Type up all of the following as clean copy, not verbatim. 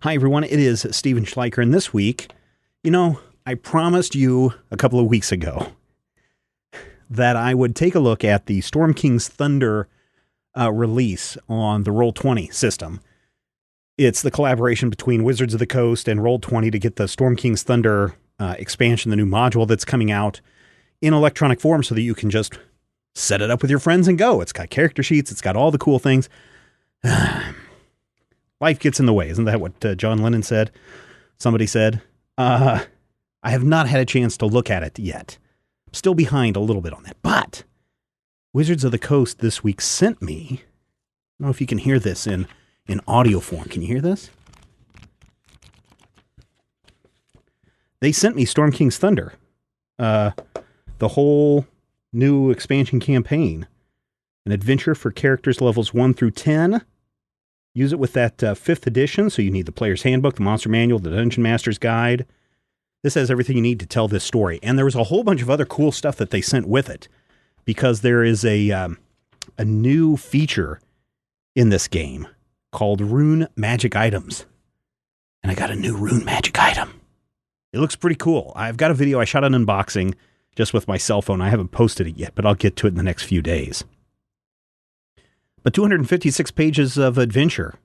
Hi, everyone. It is Steven Schleicher, and this week, I promised you a couple of weeks ago that I would take a look at the Storm King's Thunder release on the Roll20 system. It's the collaboration between Wizards of the Coast and Roll20 to get the Storm King's Thunder expansion, the new module that's coming out in electronic form so that you can just set it up with your friends and go. It's got character sheets. It's got all the cool things. Life gets in the way. Isn't that what John Lennon said? Somebody said. I have not had a chance to look at it yet. I'm still behind a little bit on that. But Wizards of the Coast this week sent me, I don't know if you can hear this in audio form. Can you hear this? They sent me Storm King's Thunder. The whole new expansion campaign. An adventure for characters levels 1 through 10. Use it with that 5th edition, so you need the Player's Handbook, the Monster Manual, the Dungeon Master's Guide. This has everything you need to tell this story. And there was a whole bunch of other cool stuff that they sent with it, because there is a new feature in this game called Rune Magic Items. And I got a new Rune Magic item. It looks pretty cool. I've got a video. I shot an unboxing just with my cell phone. I haven't posted it yet, but I'll get to it in the next few days. But 256 pages of adventure.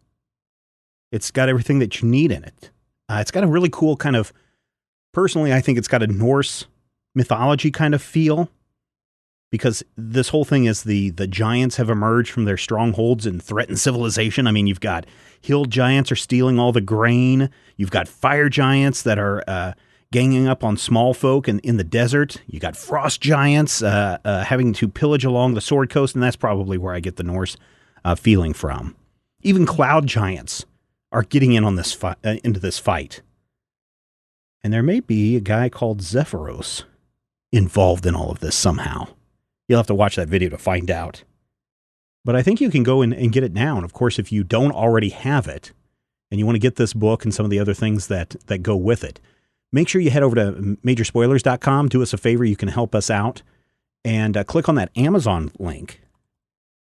It's got everything that you need in it. It's got a really cool kind of, personally, I think it's got a Norse mythology kind of feel, because this whole thing is the giants have emerged from their strongholds and threatened civilization. I mean, you've got hill giants are stealing all the grain. You've got fire giants that are ganging up on small folk in the desert. You got frost giants having to pillage along the Sword Coast, and that's probably where I get the Norse feeling from. Even cloud giants are getting in on this into this fight. And there may be a guy called Zephyros involved in all of this somehow. You'll have to watch that video to find out. But I think you can go and get it now. And of course, if you don't already have it, and you want to get this book and some of the other things that go with it, make sure you head over to majorspoilers.com. Do us a favor. You can help us out. And click on that Amazon link.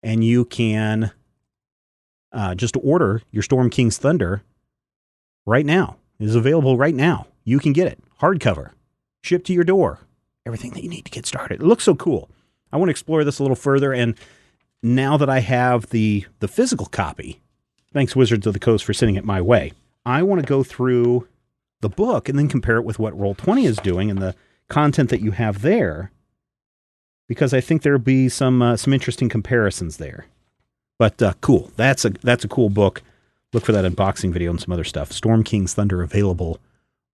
And you can just order your Storm King's Thunder right now. It is available right now. You can get it. Hardcover. Shipped to your door. Everything that you need to get started. It looks so cool. I want to explore this a little further. And now that I have the physical copy, thanks Wizards of the Coast for sending it my way, I want to go through the book and then compare it with what Roll20 is doing and the content that you have there, because I think there'll be some interesting comparisons there. But cool. That's a cool book. Look for that unboxing video and some other stuff. Storm King's Thunder available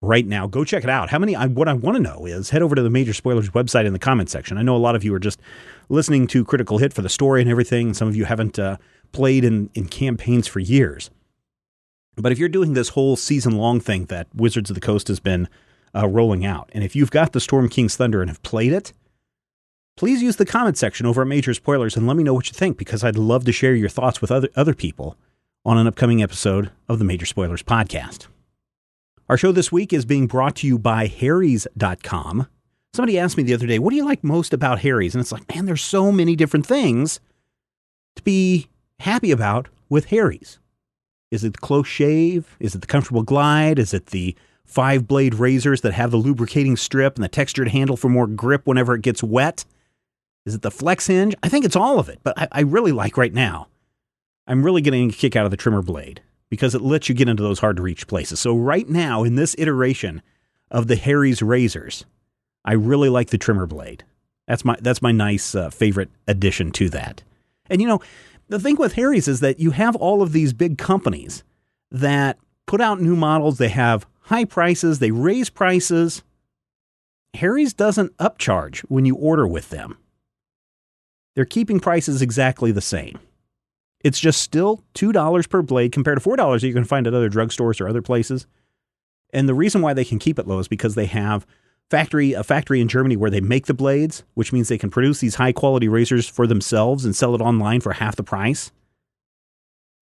right now. Go check it out. What I want to know is head over to the Major Spoilers website in the comment section. I know a lot of you are just listening to Critical Hit for the story and everything. Some of you haven't played in campaigns for years. But if you're doing this whole season-long thing that Wizards of the Coast has been rolling out, and if you've got the Storm King's Thunder and have played it, please use the comment section over at Major Spoilers and let me know what you think, because I'd love to share your thoughts with other people on an upcoming episode of the Major Spoilers podcast. Our show this week is being brought to you by Harry's.com. Somebody asked me the other day, what do you like most about Harry's? And it's like, man, there's so many different things to be happy about with Harry's. Is it the close shave? Is it the comfortable glide? Is it the 5-blade razors that have the lubricating strip and the textured handle for more grip whenever it gets wet? Is it the flex hinge? I think it's all of it, but I really like right now, I'm really getting a kick out of the trimmer blade because it lets you get into those hard-to-reach places. So right now, in this iteration of the Harry's razors, I really like the trimmer blade. That's my nice favorite addition to that. And the thing with Harry's is that you have all of these big companies that put out new models. They have high prices. They raise prices. Harry's doesn't upcharge when you order with them. They're keeping prices exactly the same. It's just still $2 per blade compared to $4 that you can find at other drugstores or other places. And the reason why they can keep it low is because they have a factory in Germany where they make the blades, which means they can produce these high-quality razors for themselves and sell it online for half the price.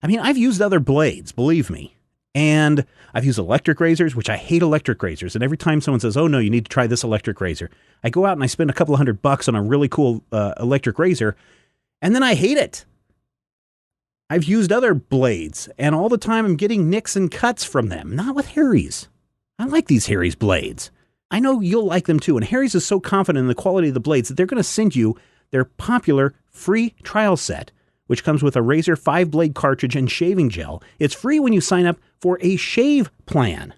I mean, I've used other blades, believe me. And I've used electric razors, which I hate electric razors. And every time someone says, oh, no, you need to try this electric razor, I go out and I spend a couple of $100 on a really cool electric razor, and then I hate it. I've used other blades, and all the time I'm getting nicks and cuts from them. Not with Harry's. I like these Harry's blades. I know you'll like them too, and Harry's is so confident in the quality of the blades that they're going to send you their popular free trial set, which comes with a razor, 5-blade cartridge, and shaving gel. It's free when you sign up for a shave plan.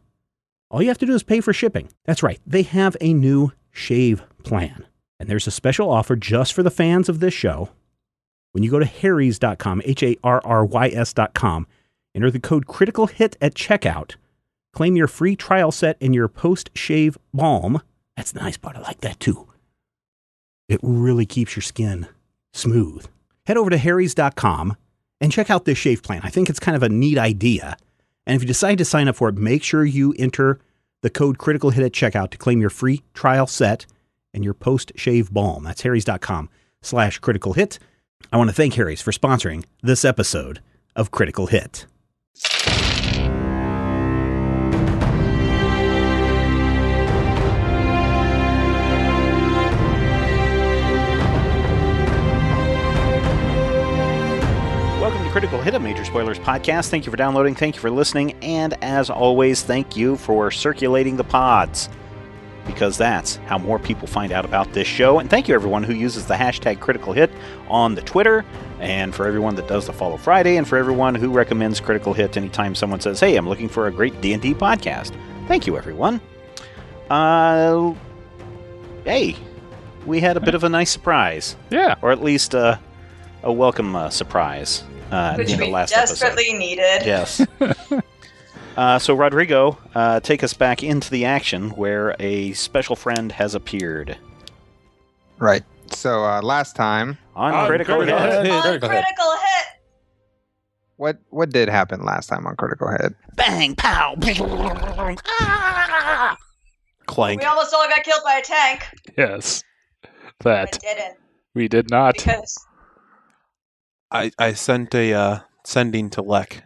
All you have to do is pay for shipping. That's right, they have a new shave plan. And there's a special offer just for the fans of this show. When you go to harrys.com, HARRYS.com, enter the code CRITICALHIT at checkout, claim your free trial set and your post-shave balm. That's the nice part. I like that too. It really keeps your skin smooth. Head over to harrys.com and check out this shave plan. I think it's kind of a neat idea. And if you decide to sign up for it, make sure you enter the code CRITICALHIT at checkout to claim your free trial set and your post-shave balm. That's harrys.com/criticalhit. I want to thank Harry's for sponsoring this episode of Critical Hit. Welcome to Critical Hit, a Major Spoilers podcast. Thank you for downloading, thank you for listening, and as always, thank you for circulating the pods, because that's how more people find out about this show. And thank you everyone who uses the hashtag Critical Hit on the Twitter, and for everyone that does the Follow Friday, and for everyone who recommends Critical Hit anytime someone says, hey, I'm looking for a great D&D podcast. Thank you, everyone. Hey, we had a bit of a nice surprise. Yeah. Or at least a welcome surprise. Which in the we last desperately episode. needed. Yes. So, Rodrigo, take us back into the action where a special friend has appeared. Right. So, last time... On Critical Hit. On Critical Hit! What did happen last time on Critical Hit? Bang, pow, ah! Clank. We almost all got killed by a tank. Yes. But That didn't. we did not. Because I sent a sending to Lek.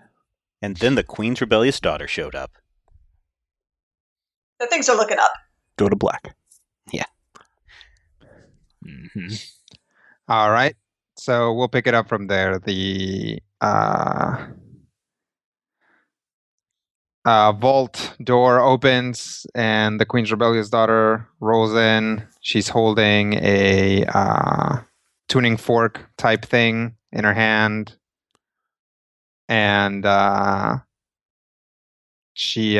And then the Queen's rebellious daughter showed up. the things are looking up. Go to black. Mm-hmm. All right. So we'll pick it up from there. The vault door opens and the Queen's rebellious daughter rolls in. She's holding a tuning fork type thing in her hand. And she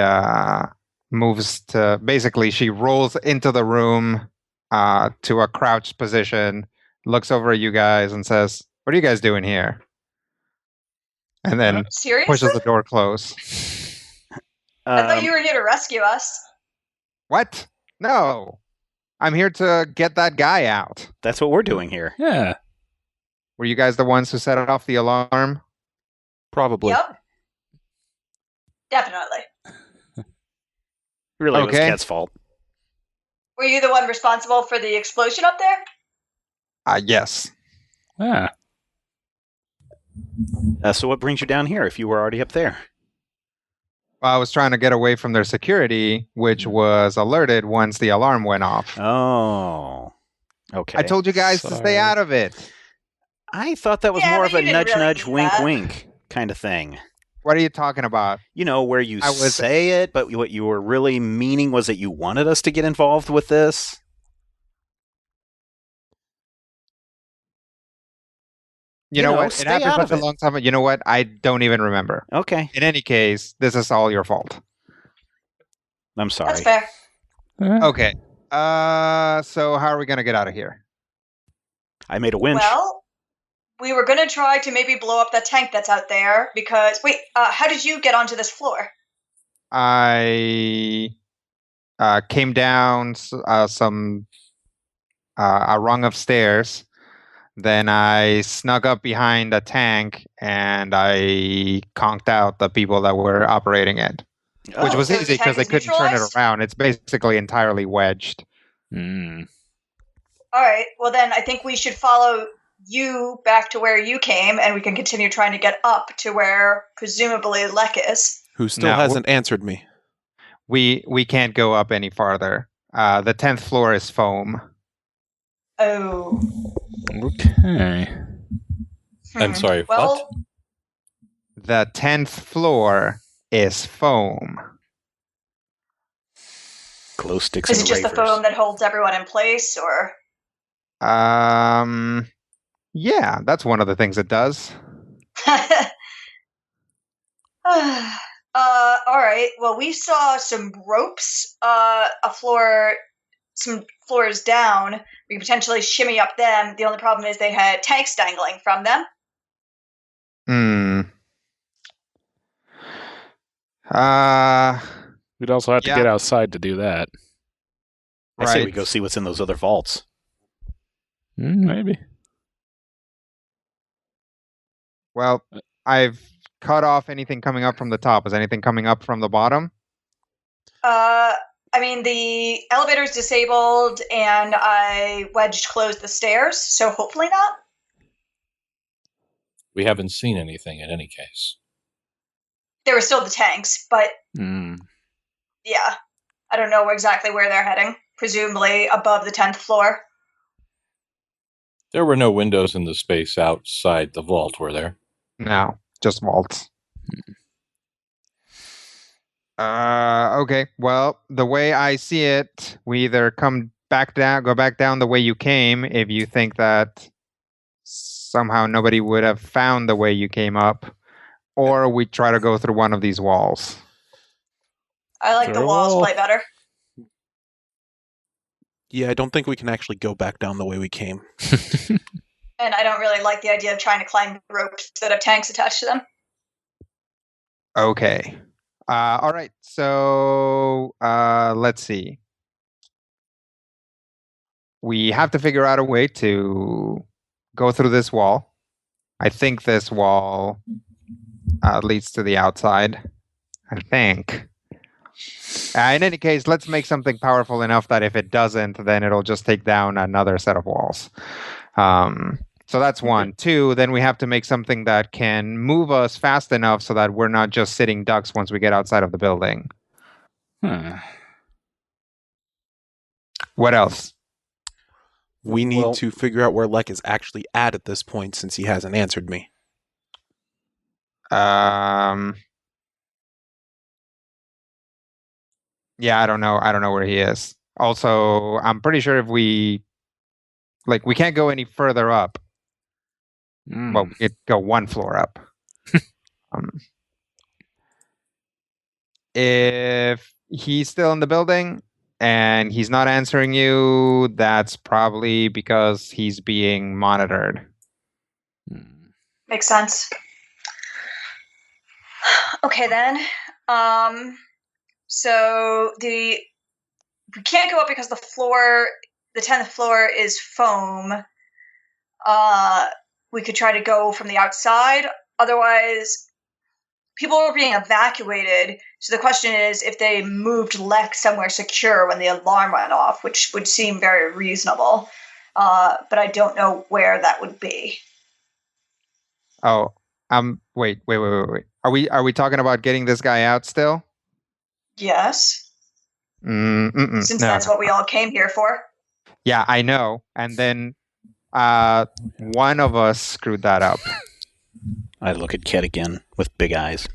moves to, basically she rolls into the room to a crouched position, looks over at you guys and says, "What are you guys doing here?" And then Seriously? pushes the door closed. I thought you were here to rescue us. What? No. I'm here to get that guy out. That's what we're doing here. Yeah. Were you guys the ones who set off the alarm? Probably. Yep. Definitely. Really, it was Okay. Cat's fault. Were you the one responsible for the explosion up there? Yes. Yeah. So what brings you down here if you were already up there? Well, I was trying to get away from their security, which was alerted once the alarm went off. Oh. Okay. I told you guys to stay Sorry. out of it. I thought that was Yeah, more but of a you didn't nudge, really nudge, need wink, that. wink kind of thing. What are you talking about? You know, where you I was- say it, but what you were really meaning was that you wanted us to get involved with this. You know what? stay It happened out such of a it. long time ago. You know what? I don't even remember. Okay. In any case, this is all your fault. I'm sorry. That's fair. Okay. So how are we gonna get out of here? I made a winch. Well, we were going to try to maybe blow up the tank that's out there because... Wait, how did you get onto this floor? I came down a rung of stairs. Then I snuck up behind a tank and I conked out the people that were operating it, which Oh, was so the easy because tank they is couldn't turn it neutralized? around. It's basically entirely wedged. Mm. All right, well then I think we should follow you back to where you came and we can continue trying to get up to where presumably Lek is. Who still No. hasn't answered me. We can't go up any farther. The 10th floor is foam. Oh. Okay. Hmm. I'm sorry, Well, what? The 10th floor is foam. Glow sticks Is and it just the ravers. foam that holds everyone in place, or? Yeah, that's one of the things it does. All right. Well, we saw some ropes, some floors down. We could potentially shimmy up them. The only problem is they had tanks dangling from them. Hmm. We'd also have to Yeah. get outside to do that. I say Right. we go see what's in those other vaults. Maybe. Well, I've cut off anything coming up from the top. Is anything coming up from the bottom? I mean, the elevator's disabled, and I wedged closed the stairs, so hopefully not. We haven't seen anything in any case. There were still the tanks, but Hmm. yeah, I don't know exactly where they're heading. Presumably above the 10th floor. There were no windows in the space outside the vault, were there? No, just vaults. Okay. Well, the way I see it, we either go back down the way you came if you think that somehow nobody would have found the way you came up, or we try to go through one of these walls. I like the Throw walls wall. play better. Yeah, I don't think we can actually go back down the way we came. And I don't really like the idea of trying to climb ropes that have tanks attached to them. Okay. All right. So let's see. We have to figure out a way to go through this wall. I think this wall leads to the outside. I think. In any case, let's make something powerful enough that if it doesn't, then it'll just take down another set of walls. So that's one. Two, then we have to make something that can move us fast enough so that we're not just sitting ducks once we get outside of the building. What else? We need Well- to figure out where Lek is actually at this point since he hasn't answered me. Yeah, I don't know. I don't know where he is. Also, I'm pretty sure if we can't go any further up. Well, we could go one floor up. If he's still in the building and he's not answering you, that's probably because he's being monitored. Makes sense. Okay then. So we can't go up because the 10th floor is foam. We could try to go from the outside. Otherwise, people are being evacuated. So the question is if they moved Lek somewhere secure when the alarm went off, which would seem very reasonable. But I don't know where that would be. Oh, wait. Are we talking about getting this guy out still? Yes, since that's what we all came here for. Yeah, I know. And then one of us screwed that up. I look at Ket again with big eyes.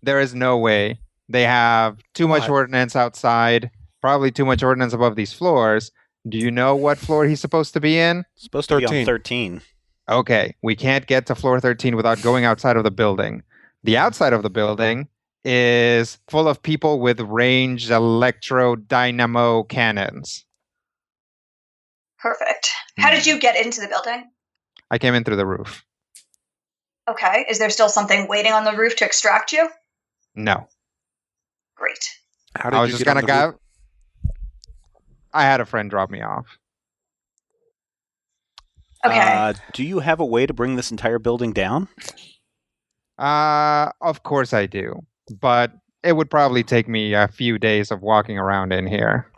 There is no way. They have too much ordnance outside, probably too much ordnance above these floors. Do you know what floor he's supposed to be in? Supposed to be 13. on 13. Okay, we can't get to floor 13 without going outside of the building. The outside of the building is full of people with ranged electro dynamo cannons. Perfect. How did you get into the building? I came in through the roof. Okay. Is there still something waiting on the roof to extract you? No. Great. How did I was you just get on gonna the roof? go. I had a friend drop me off. Okay. Do you have a way to bring this entire building down? Of course I do. But it would probably take me a few days of walking around in here.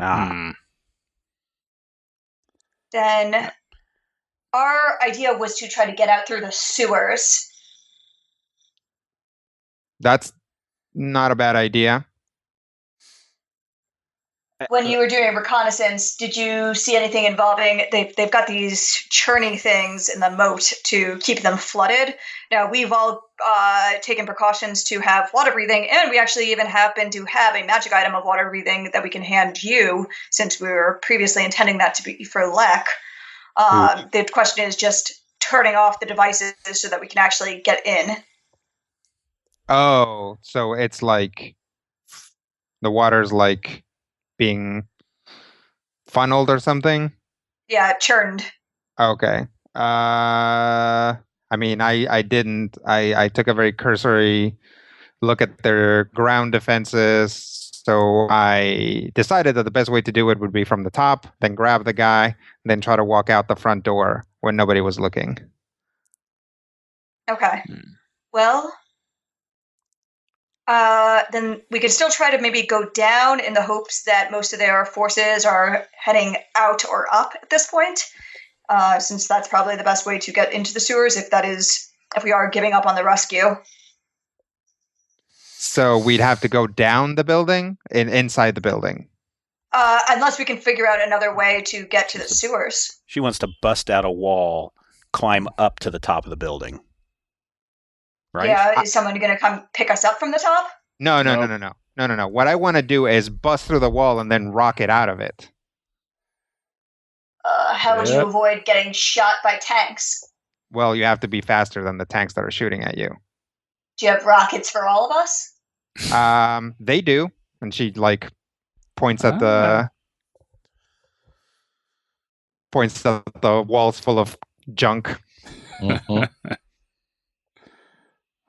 Then our idea was to try to get out through the sewers. That's not a bad idea. When you were doing reconnaissance, did you see anything involving? They've got these churning things in the moat to keep them flooded. Now we've all taken precautions to have water breathing, and we actually even happen to have a magic item of water breathing that we can hand you, since we were previously intending that to be for Lek. The question is just turning off the devices so that we can actually get in. Oh, so it's like the water's like being funneled or something? Yeah, churned. Okay. I mean, I didn't. I took a very cursory look at their ground defenses. So I decided that the best way to do it would be from the top, then grab the guy, then try to walk out the front door when nobody was looking. Okay. Well, then we could still try to maybe go down in the hopes that most of their forces are heading out or up at this point, since that's probably the best way to get into the sewers if we are giving up on the rescue. So we'd have to go down the building inside the building. Unless we can figure out another way to get to the sewers. She wants to bust out a wall, climb up to the top of the building. Right? Yeah, is someone going to come pick us up from the top? No. What I want to do is bust through the wall and then rocket out of it. How would you avoid getting shot by tanks? Well, you have to be faster than the tanks that are shooting at you. Do you have rockets for all of us? They do. And she like points at the walls full of junk.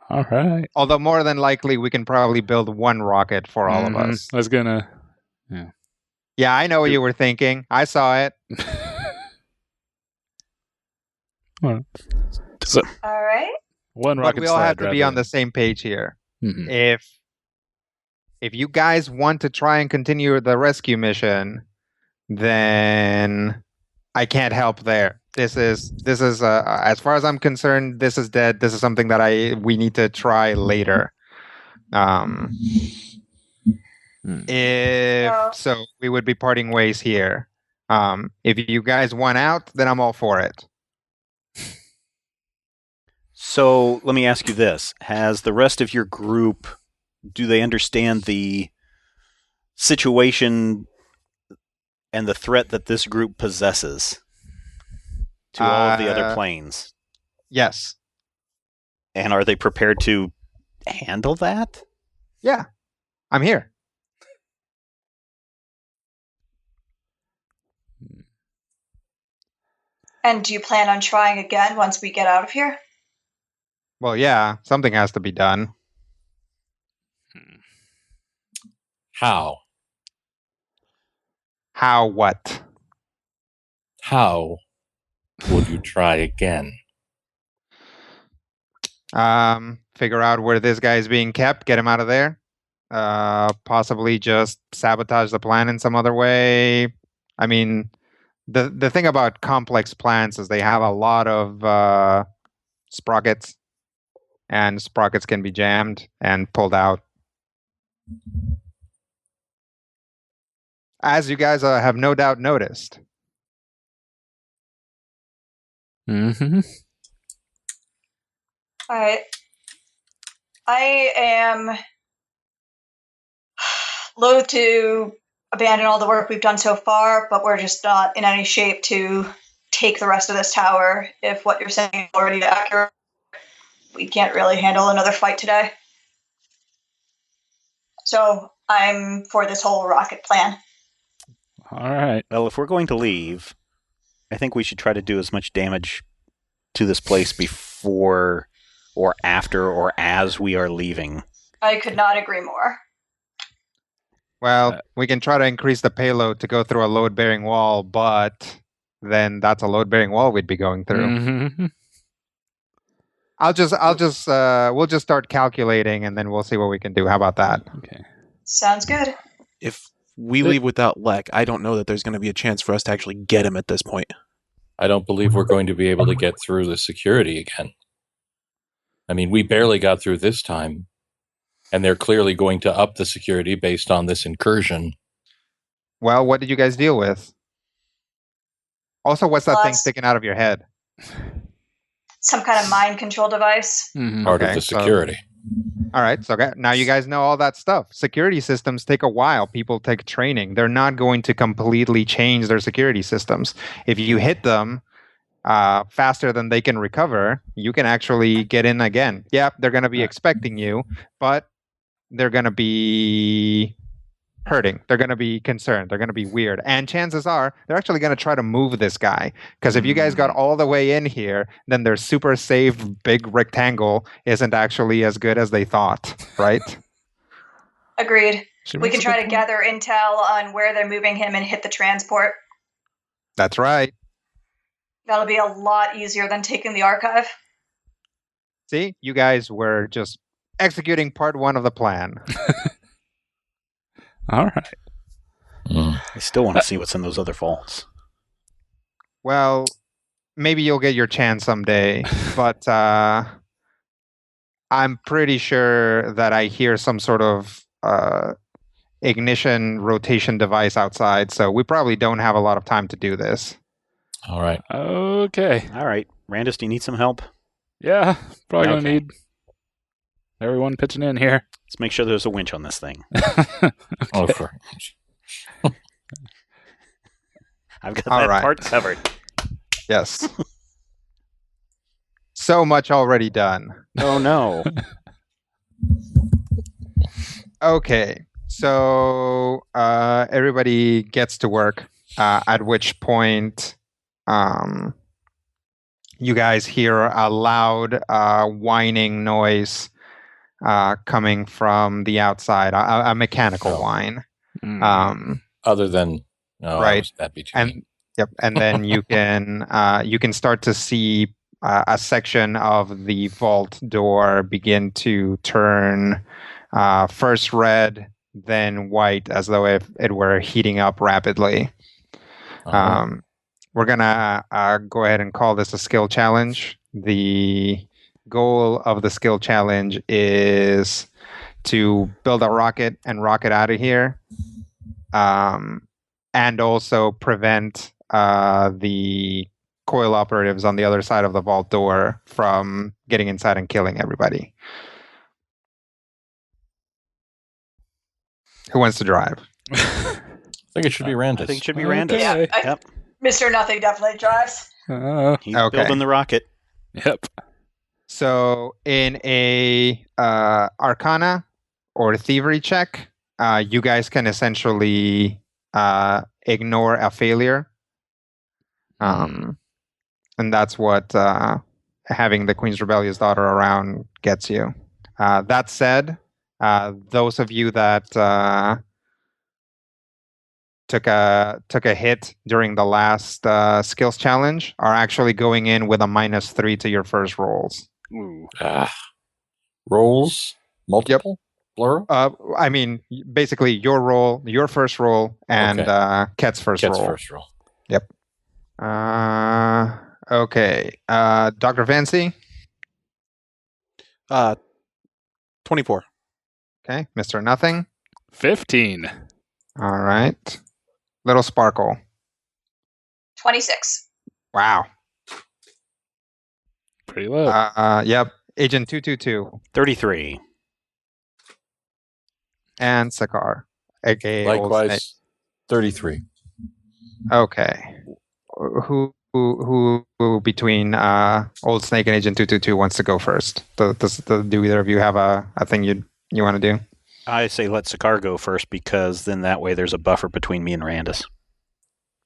All right. Although more than likely we can probably build one rocket for all of us. I was gonna. Yeah, I know what you were thinking. I saw it. All right. One rocket. But we all have to be on the same page here. Mm-hmm. If you guys want to try and continue the rescue mission, then I can't help there. This is as far as I'm concerned, this is dead. This is something that we need to try later. So we would be parting ways here. If you guys want out, then I'm all for it. So let me ask you this. Has the rest of your group, do they understand the situation and the threat that this group possesses to all of the other planes? Yes. And are they prepared to handle that? Yeah. I'm here. And do you plan on trying again once we get out of here? Well, yeah, something has to be done. How? How what? How would you try again? Figure out where this guy is being kept, get him out of there. Possibly just sabotage the plan in some other way. I mean, the thing about complex plans is they have a lot of sprockets, and sprockets can be jammed and pulled out. As you guys have no doubt noticed. Mm-hmm. All right. I am loath to abandon all the work we've done so far, but we're just not in any shape to take the rest of this tower if what you're saying is already accurate. We can't really handle another fight today. So I'm for this whole rocket plan. All right. Well, if we're going to leave, I think we should try to do as much damage to this place before or after or as we are leaving. I could not agree more. Well, we can try to increase the payload to go through a load-bearing wall, but then that's a load-bearing wall we'd be going through. Mm-hmm. We'll just start calculating, and then we'll see what we can do. How about that? Okay. Sounds good. If we leave without Lek, I don't know that there's going to be a chance for us to actually get him at this point. I don't believe we're going to be able to get through the security again. I mean, we barely got through this time, and they're clearly going to up the security based on this incursion. Well, what did you guys deal with? Also, what's that thing Plus- sticking out of your head? Some kind of mind control device. Mhm. Part of Okay, the so- security. All right, so now you guys know all that stuff. Security systems take a while. People take training. They're not going to completely change their security systems. If you hit them faster than they can recover, you can actually get in again. Yeah, they're going to be expecting you, but they're going to be hurting. They're going to be concerned. They're going to be weird. And chances are they're actually going to try to move this guy. Because if you guys got all the way in here, then their super safe big rectangle isn't actually as good as they thought, right? Agreed. She We makes can a try good to point. gather intel on where they're moving him and hit the transport. That's right. That'll be a lot easier than taking the archive. See, you guys were just executing part 1 of the plan. All right. Mm. I still want to see what's in those other vaults. Well, maybe you'll get your chance someday, but I'm pretty sure that I hear some sort of ignition rotation device outside, so we probably don't have a lot of time to do this. All right. Okay. All right. Randus, do you need some help? Yeah, probably gonna Okay. need everyone pitching in here. Let's make sure there's a winch on this thing. Oh, for I've got All that right. part covered. Yes. So much already done. Oh, no. Okay, so everybody gets to work, at which point you guys hear a loud whining noise coming from the outside, a mechanical Oh. whine. Mm. other than Right. that'd be too And mean. yep, and then you can start to see a section of the vault door begin to turn first red, then white, as though it were heating up rapidly. Uh-huh. We're gonna go ahead and call this a skill challenge. The goal of the skill challenge is to build a rocket and rocket out of here, and also prevent the coil operatives on the other side of the vault door from getting inside and killing everybody. Who wants to drive? I think it should be Randus. I think it should be Okay. Randus. Yeah, Yep. Mr. Nothing definitely drives. He's Okay. building the rocket. Yep. So in a Arcana or Thievery check, you guys can essentially ignore a failure. And that's what having the Queen's Rebellious Daughter around gets you. That said, those of you that took a hit during the last skills challenge are actually going in with a -3 to your first rolls. Ooh. Rolls? Multiple? Plural? I mean, basically your roll, your first roll, and Okay. Ket's first Ket's roll. first roll. Okay. Dr. Fancy. 24. Okay. Mr. Nothing. 15. All right. Little Sparkle. 26. Wow. Pretty low. Yep. Agent 222 33. and Sakar, aka Old Snake. Likewise, 33. Okay. Who between Old Snake and Agent 222 wants to go first? Do either of you have a thing you want to do? I say let Sakar go first because then that way there's a buffer between me and Randus.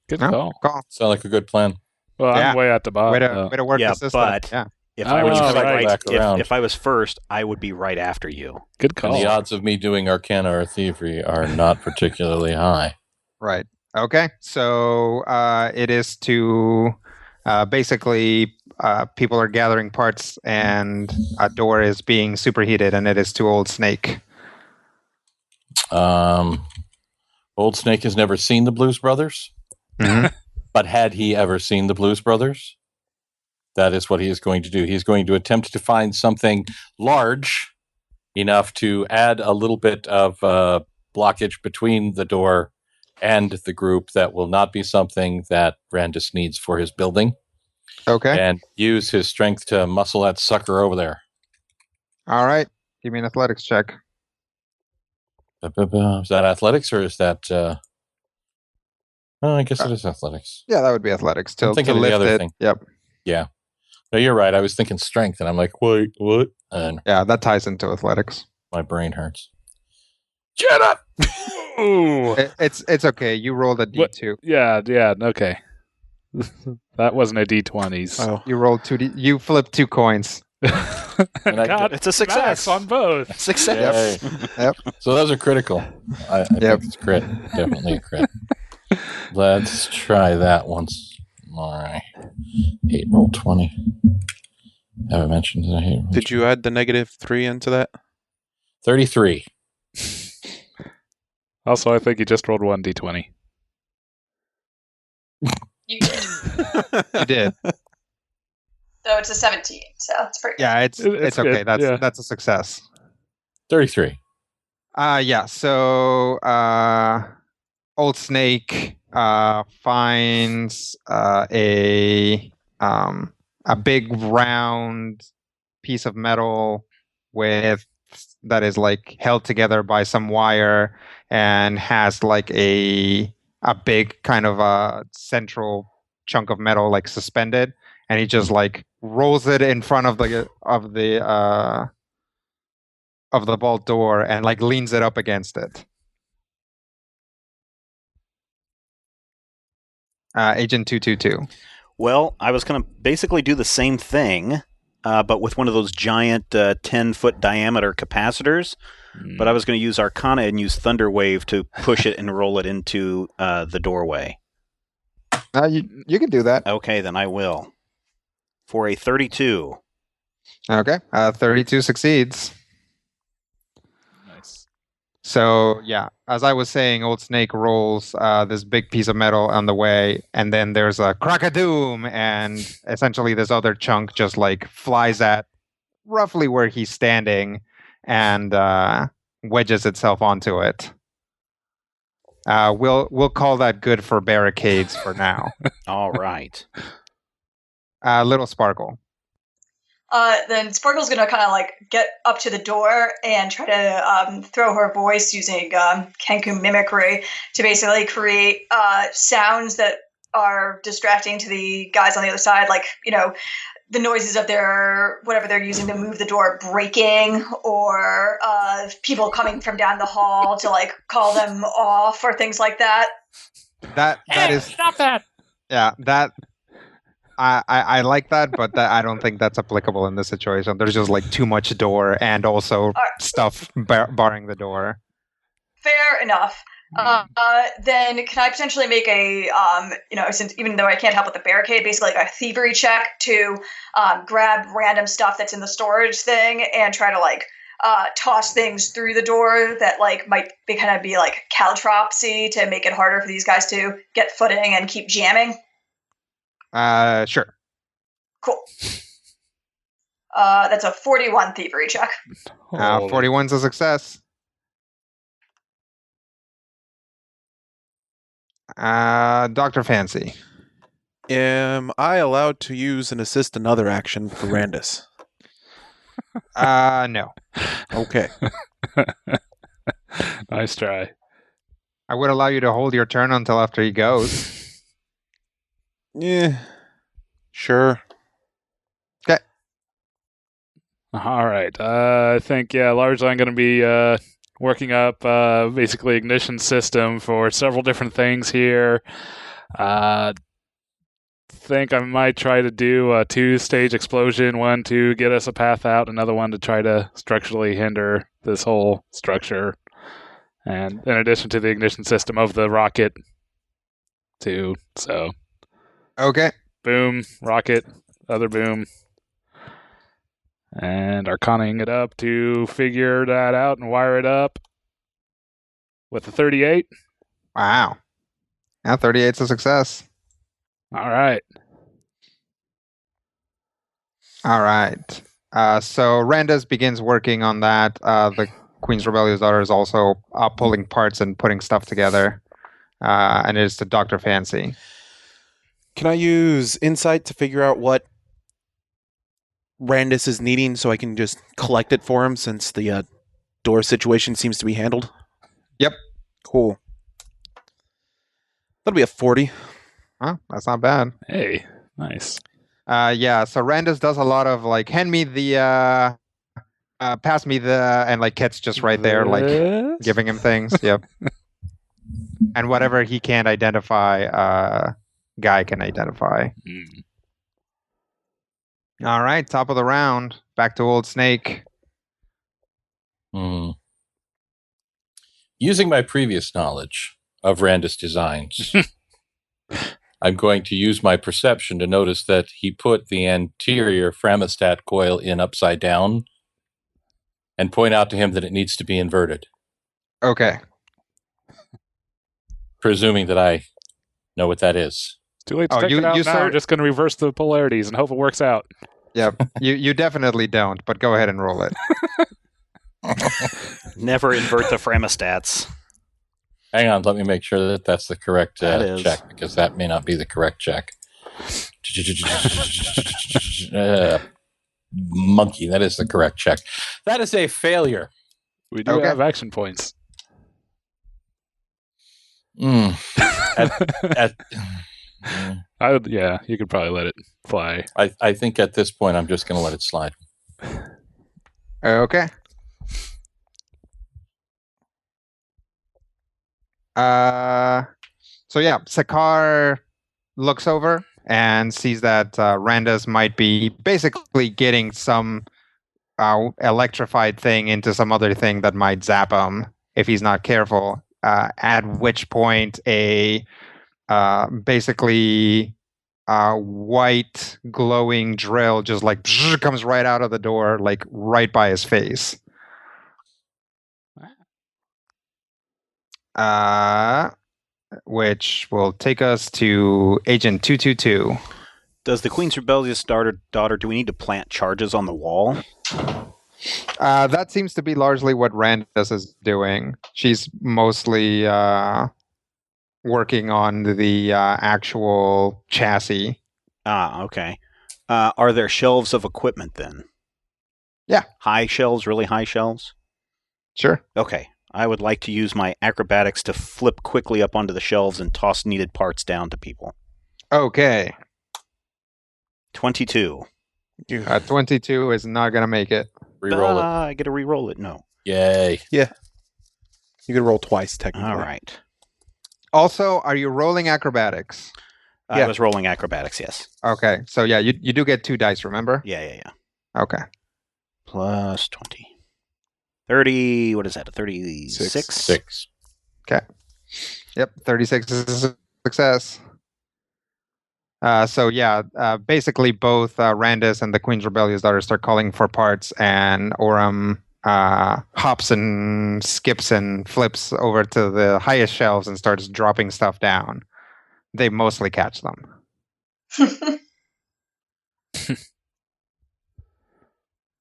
Good No? call. Call. Sound like a good plan. Well, Yeah. I'm way at the bottom. Way to work yeah, the system. but- Yeah. If Oh, I was right. Back around. if I was first, I would be right after you. Good And call. the odds of me doing Arcana or Thievery are not particularly high. Right. Okay. So it is to basically people are gathering parts and a door is being superheated, and it is to Old Snake. Old Snake has never seen the Blues Brothers, Mhm. but had he ever seen the Blues Brothers, that is what he is going to do. He's going to attempt to find something large enough to add a little bit of blockage between the door and the group that will not be something that Randus needs for his building. Okay. And use his strength to muscle that sucker over there. All right. Give me an athletics check. Is that athletics or is that... I guess it is athletics. Yeah, that would be athletics. I'm thinking of the other thing. Yep. Yeah. No, you're right. I was thinking strength, and I'm like, wait, what? And Yeah, that ties into athletics. my brain hurts. Shut up! Ooh. It's okay. You rolled a D2. Yeah, okay. That wasn't a D20s. Oh, You rolled 2D. You flipped 2 coins. And I God, it's a success. max on both. success. Yay. Yep. So those are critical. I think it's crit. Definitely a crit. Let's try that once. All right. 8 roll 20. Haven't mentioned that I hate roll Did you add the -3 into that? 33. Also, I think you just rolled 1 D20. You did. You did. So it's a 17. So it's pretty good. Yeah, it's It's okay. good, That's a success. 33. Yeah. So Old Snake finds a big round piece of metal that is like held together by some wire and has like a big kind of a central chunk of metal like suspended, and he just like rolls it in front of the vault door and like leans it up against it. Agent 222. Well, I was going to basically do the same thing, but with one of those giant 10-foot diameter capacitors. But I was going to use Arcana and use Thunder Wave to push it and roll it into the doorway. You can do that. Okay, then I will. For a 32. Okay. 32 succeeds. Nice. So, yeah, as I was saying, Old Snake rolls this big piece of metal on the way, and then there's a crack-a-doom, and essentially this other chunk just like flies at roughly where he's standing and wedges itself onto it. We'll call that good for barricades for now. All right. Little Sparkle. Then Sparkle's gonna kind of like get up to the door and try to throw her voice using Kenku mimicry to basically create sounds that are distracting to the guys on the other side, like, you know, the noises of their whatever they're using to move the door breaking, or people coming from down the hall to like call them off, or things like that. That is Stop that! Yeah, that I like that, but I don't think that's applicable in this situation. There's just like too much door and also stuff barring the door. Fair enough. Then can I potentially make a, since even though I can't help with the barricade, basically like a thievery check to grab random stuff that's in the storage thing and try to like toss things through the door that like might be kind of be like caltropsy to make it harder for these guys to get footing and keep jamming? Sure. Cool. That's a 41 thievery check. 41's a success. Dr. Fancy. Am I allowed to use and assist another action for Randus? No. Okay. Nice try. I would allow you to hold your turn until after he goes. Yeah. Sure. Okay. All right. I think, largely I'm going to be working up basically ignition system for several different things here. Think I might try to do a 2-stage explosion, one to get us a path out, another one to try to structurally hinder this whole structure. And in addition to the ignition system of the rocket, too. So, Okay. boom, rocket, other boom. And arcanaing it up to figure that out and wire it up with a 38. Wow. Now 38's a success. All right. All right. So Randus begins working on that. The Queen's Rebellious Daughter is also pulling parts and putting stuff together. and it is to Dr. Fancy. Can I use insight to figure out what Randus is needing so I can just collect it for him since the door situation seems to be handled? Yep. Cool. That'll be a 40. Huh? That's not bad. Hey, nice. Yeah, so Randus does a lot of like, hand me the, pass me the, and like Ket's just right there, like giving him things. Yep. And whatever he can't identify, Guy can identify. Mm. All right, top of the round. Back to Old Snake. Using my previous knowledge of Randus designs, I'm going to use my perception to notice that he put the anterior phragmostat coil in upside down and point out to him that it needs to be inverted, Okay. presuming that I know what that is. It's too late to take it out now. I'm just going to reverse the polarities and hope it works out. Yep. you definitely don't, but go ahead and roll it. Never invert the phragmostats. Hang on, let me make sure that that's the correct check, because that may not be the correct check. Monkey, that is the correct check. That is a failure. We do have action points. You could probably let it fly. I think at this point I'm just going to let it slide. Okay. So yeah, Sakar looks over and sees that Randus might be basically getting some electrified thing into some other thing that might zap him if he's not careful. At which point a basically white glowing drill just like comes right out of the door, like right by his face. Which will take us to Agent 222. Does the Queen's rebellious daughter, do we need to plant charges on the wall? That seems to be largely what Randus is doing. She's mostly working on the actual chassis. Ah, okay. Are there shelves of equipment then? Yeah. High shelves, really high shelves? Sure. Okay. I would like to use my acrobatics to flip quickly up onto the shelves and toss needed parts down to people. Okay. 22. 22 is not going to make it. Reroll it. I get to reroll it? No. Yay. Yeah. You can roll twice, technically. All right. Also, are you rolling acrobatics? I was rolling acrobatics, yes. Okay. So yeah, you do get 2 dice, remember? Yeah. Okay. Plus 20. 30, what is that, a 36? 6. Okay. Yep, 36 is a success. So yeah, basically both Randus and the Queen's Rebellious Daughter start calling for parts, and Orem hops and skips and flips over to the highest shelves and starts dropping stuff down. They mostly catch them.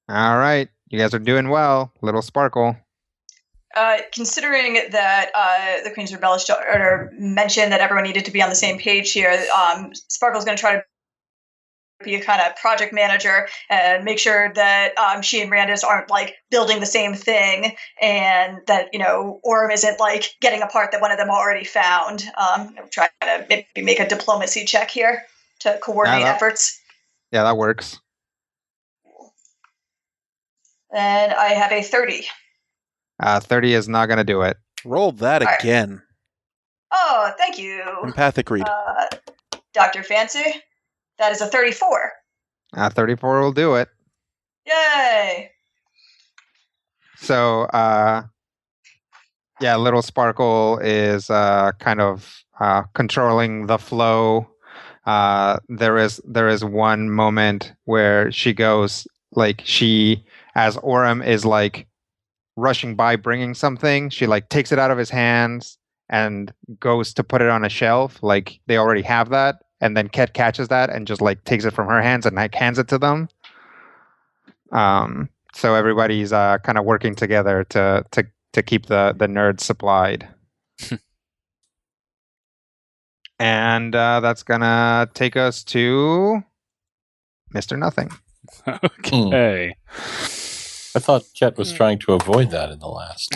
All right. You guys are doing well. Little Sparkle. Considering that the Queen's Rebellious Daughter mentioned that everyone needed to be on the same page here, Sparkle's going to try to be a kind of project manager and make sure that she and Randus aren't like building the same thing, and that Orem isn't like getting a part that one of them already found. Try to maybe make a diplomacy check here to coordinate efforts. Yeah, that works. And I have a 30. 30 is not going to do it. Roll that again. Oh, thank you. Empathic read. Dr. Fancy. That is a 34. 34 will do it. Yay! So, Little Sparkle is kind of controlling the flow. There is one moment where she goes, like, as Orem is like rushing by bringing something, she like takes it out of his hands and goes to put it on a shelf, like they already have that, and then Ket catches that and just like takes it from her hands and like hands it to them. So everybody's kind of working together to keep the nerds supplied. And that's going to take us to Mr. Nothing. Okay. I thought Ket was trying to avoid that in the last.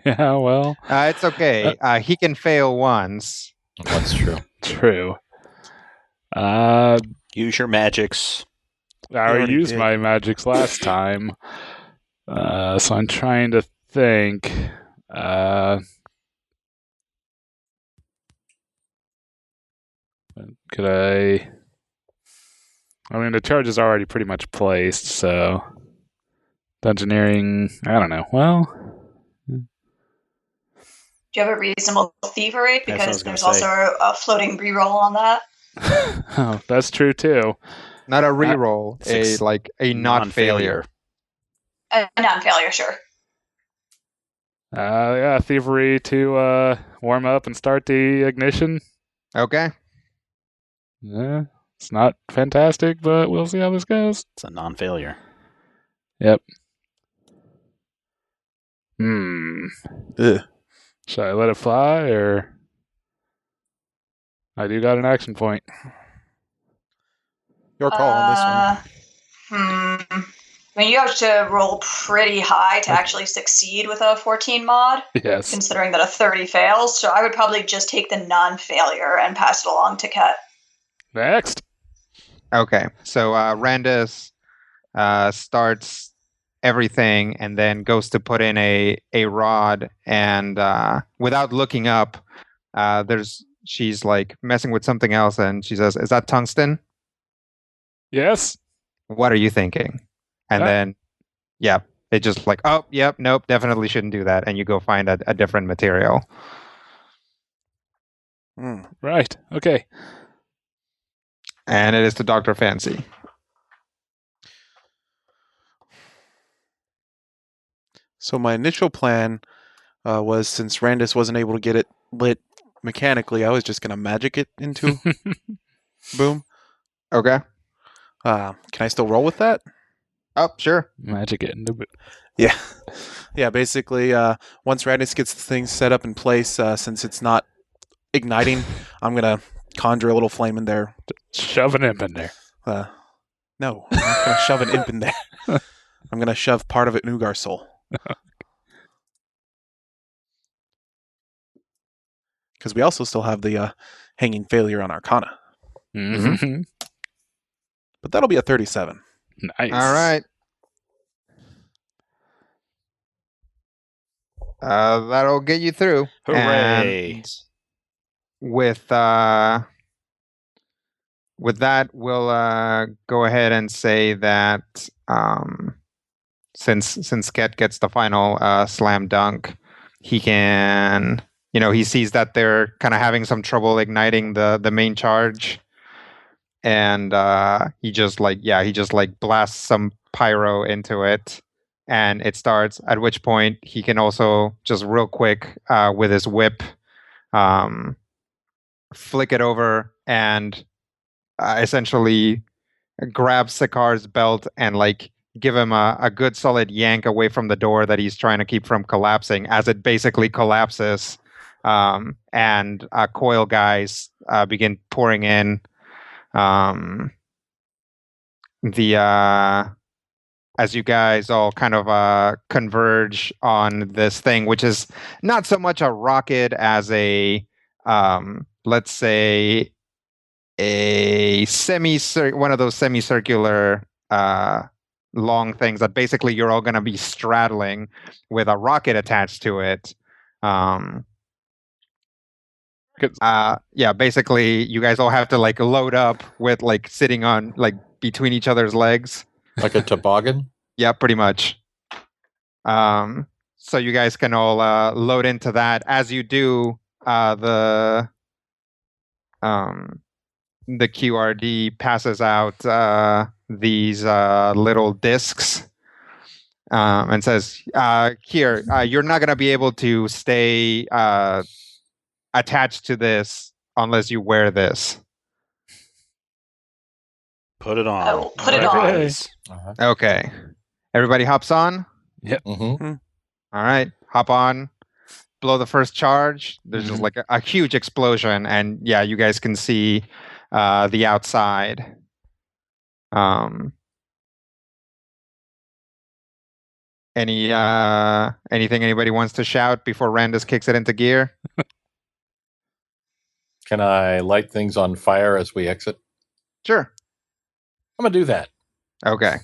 Yeah, well. It's okay. He can fail once. That's true. True. Use your magics. I already already used did. my magics last time. So I'm trying to think. Could I mean, the charge is already pretty much placed, so dungeoneering, I don't know. Well, Do you have a reasonable thievery? That's what I Because was gonna there's say. also a floating reroll on that. oh, that's true too. Not a reroll, Six. a not failure. A non-failure, sure. Yeah, thievery to warm up and start the ignition. Okay. Yeah, it's not fantastic, but we'll see how this goes. It's a non-failure. Yep. Ugh. Should I let it fly, or I do got an action point? Your call on this one. I mean, you have to roll pretty high to actually succeed with a 14 mod, Yes. considering that a 30 fails. So I would probably just take the non-failure and pass it along to Ket. Next. Okay. So Randus starts everything and then goes to put in a rod, and without looking up, she's like messing with something else, and she says, "Is that tungsten? Yes. What are you thinking?" And then, yeah, it just like, oh, yep, nope, definitely shouldn't do that, and you go find a different material. Right. Okay. And it is to Dr. Fancy. So my initial plan was, since Randus wasn't able to get it lit mechanically, I was just going to magic it into boom. Okay. Can I still roll with that? Oh, sure. Magic it into Yeah. Yeah, basically, once Randus gets the thing set up in place, since it's not igniting, I'm going to conjure a little flame in there. shove an imp in there. No, I'm not going to shove an imp in there. I'm going to shove part of it in Ugar's soul. Because we also still have the hanging failure on Arcana. Mm-hmm. But that'll be a 37. Nice. All right. That'll get you through. Hooray. And with that, we'll go ahead and say that since Ket gets the final slam dunk, he can, he sees that they're kind of having some trouble igniting the main charge, and he just blasts some pyro into it, and it starts. At which point he can also just real quick with his whip flick it over and essentially grab Sakar's belt and give him a good solid yank away from the door that he's trying to keep from collapsing, as it basically collapses, and coil guys begin pouring in. As you guys all kind of converge on this thing, which is not so much a rocket as a let's say one of those semicircular long things that basically you're all going to be straddling with a rocket attached to it. Basically you guys all have to load up with sitting on between each other's legs. Like a toboggan? Yeah, pretty much. So you guys can all load into that. As you do, the QRD passes out these little discs and says, "Here, you're not going to be able to stay attached to this unless you wear this." Put it on. I will put it on. Uh-huh. Okay. Everybody hops on? Mm-hmm. All right. Hop on. blow the first charge, there's just like a huge explosion, and yeah, you guys can see the outside. Anything anybody wants to shout before Randus kicks it into gear? Can I light things on fire as we exit? Sure. I'm going to do that. Okay.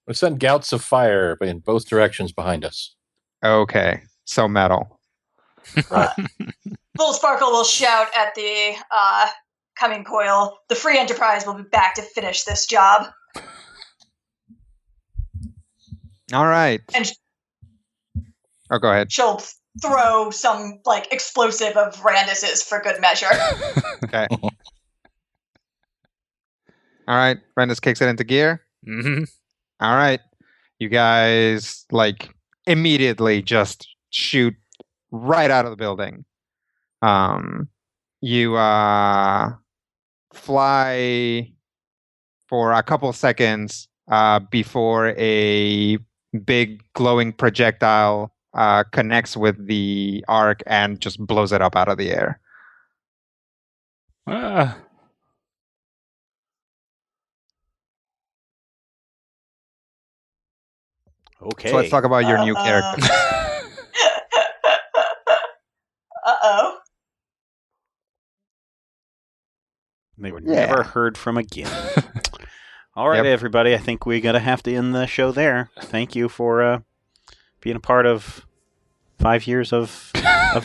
We'll send gouts of fire in both directions behind us. Okay. So metal. Little Sparkle will shout at the coming coil, "The Free Enterprise will be back to finish this job." All right. And go ahead. she'll throw some like explosive of Randus's for good measure. Okay. All right. Randus kicks it into gear. Mm-hmm. All right. You guys like immediately just shoot right out of the building. You fly for a couple of seconds before a big glowing projectile connects with the arc and just blows it up out of the air. Okay. So let's talk about your new character. Uh-oh. They were never heard from again. All right, everybody. I think we're going to have to end the show there. Thank you for being a part of 5 years of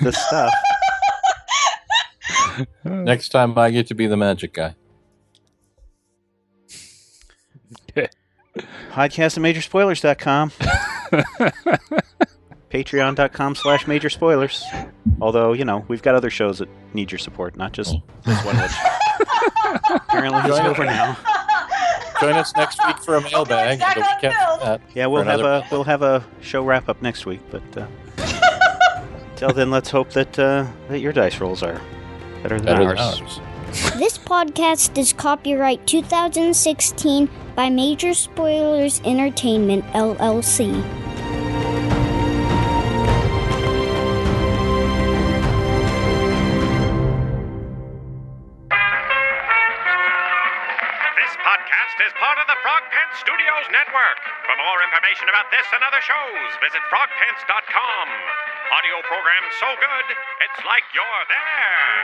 this stuff. Next time I get to be the magic guy. Podcast at majorspoilers.com. Patreon.com/majorspoilers. Although, we've got other shows that need your support, not just this one, which apparently is over now. Join us next week for a mailbag. And the week after that Yeah, we'll have a show wrap up next week, but till then, let's hope that your dice rolls are better than ours. This podcast is copyright 2016 by Major Spoilers Entertainment, LLC. This podcast is part of the Frog Pants Studios Network. For more information about this and other shows, visit frogpants.com. Audio program so good, it's like you're there.